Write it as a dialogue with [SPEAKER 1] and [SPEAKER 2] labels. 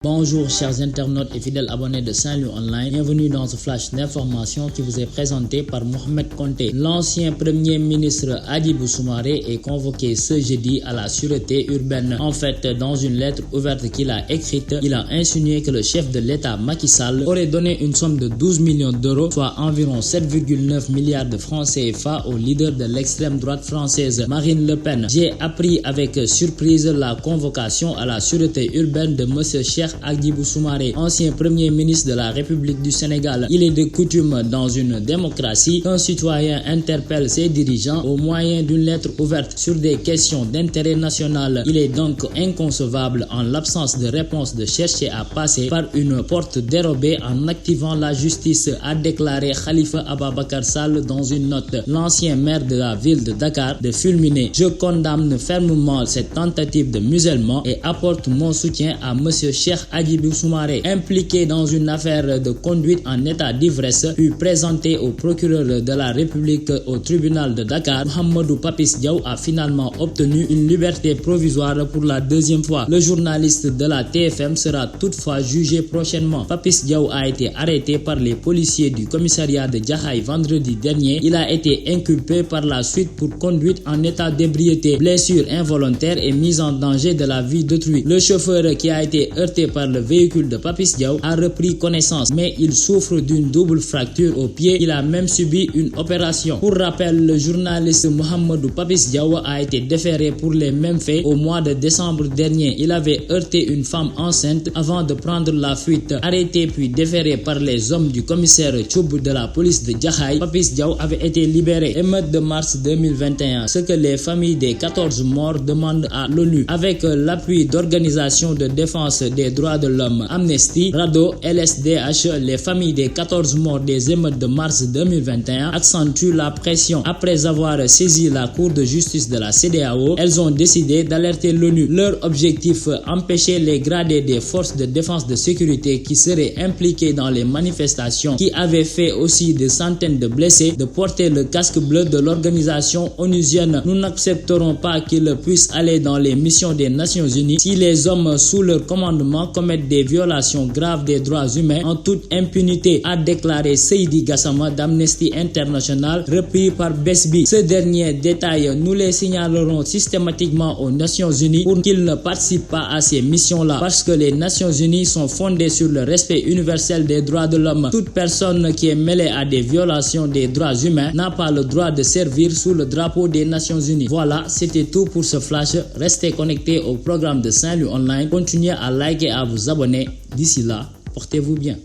[SPEAKER 1] Bonjour chers internautes et fidèles abonnés de Saint-Louis Online, bienvenue dans ce flash d'information qui vous est présenté par Mohamed Konté. L'ancien premier ministre Hadjibou Soumaré est convoqué ce jeudi à la sûreté urbaine. En fait, dans une lettre ouverte qu'il a écrite, il a insinué que le chef de l'État Macky Sall aurait donné une somme de 12 millions d'euros, soit environ 7,9 milliards de francs CFA au leader de l'extrême droite française, Marine Le Pen. J'ai appris avec surprise la convocation à la sûreté urbaine de monsieur Cheikh Hadjibou Soumaré, ancien premier ministre de la République du Sénégal. Il est de coutume dans une démocratie qu'un citoyen interpelle ses dirigeants au moyen d'une lettre ouverte sur des questions d'intérêt national. Il est donc inconcevable, en l'absence de réponse, de chercher à passer par une porte dérobée en activant la justice, a déclaré Khalifa Ababacar Sall dans une note. L'ancien maire de la ville de Dakar de fulminer. Je condamne fermement cette tentative de musellement et apporte mon soutien à monsieur Cheikh Hadjibou Soumaré, impliqué dans une affaire de conduite en état d'ivresse, fut présenté au procureur de la République au tribunal de Dakar. Mohamedou Papis Diaw a finalement obtenu une liberté provisoire pour la deuxième fois. Le journaliste de la TFM sera toutefois jugé prochainement. Papis Diaw a été arrêté par les policiers du commissariat de Jaxaay vendredi dernier. Il a été inculpé par la suite pour conduite en état d'ébriété, blessure involontaire et mise en danger de la vie d'autrui. Le chauffeur, qui a été heurté par le véhicule de Papis Diaw, a repris connaissance, mais il souffre d'une double fracture au pied. Il a même subi une opération. Pour rappel, le journaliste Mohamedou Papis Diaw a été déféré pour les mêmes faits au mois de décembre dernier. Il avait heurté une femme enceinte avant de prendre la fuite. Arrêté puis déféré par les hommes du commissaire Thioub de la police de Jaxaay, Papis Diaw avait été libéré. Émeute de mars 2021, ce que les familles des 14 morts demandent à l'ONU. Avec l'appui d'organisations de défense des droits de l'homme, Amnesty, RADDHO, LSDH, les familles des 14 morts des émeutes de mars 2021 accentuent la pression. Après avoir saisi la Cour de justice de la CEDEAO, elles ont décidé d'alerter l'ONU. Leur objectif, empêcher les gradés des forces de défense de sécurité qui seraient impliqués dans les manifestations, qui avaient fait aussi des centaines de blessés, de porter le casque bleu de l'organisation onusienne. Nous n'accepterons pas qu'ils puissent aller dans les missions des Nations Unies si les hommes sous leur commandement commettent des violations graves des droits humains en toute impunité, a déclaré Seydi Gassama d'Amnesty International, repris par Besbi. Ce dernier détail, nous les signalerons systématiquement aux Nations Unies pour qu'ils ne participent pas à ces missions-là, parce que les Nations Unies sont fondées sur le respect universel des droits de l'homme. Toute personne qui est mêlée à des violations des droits humains n'a pas le droit de servir sous le drapeau des Nations Unies. Voilà, c'était tout pour ce flash. Restez connectés au programme de Saint-Louis Online. Continuez à liker et à vous abonner. D'ici là, portez-vous bien.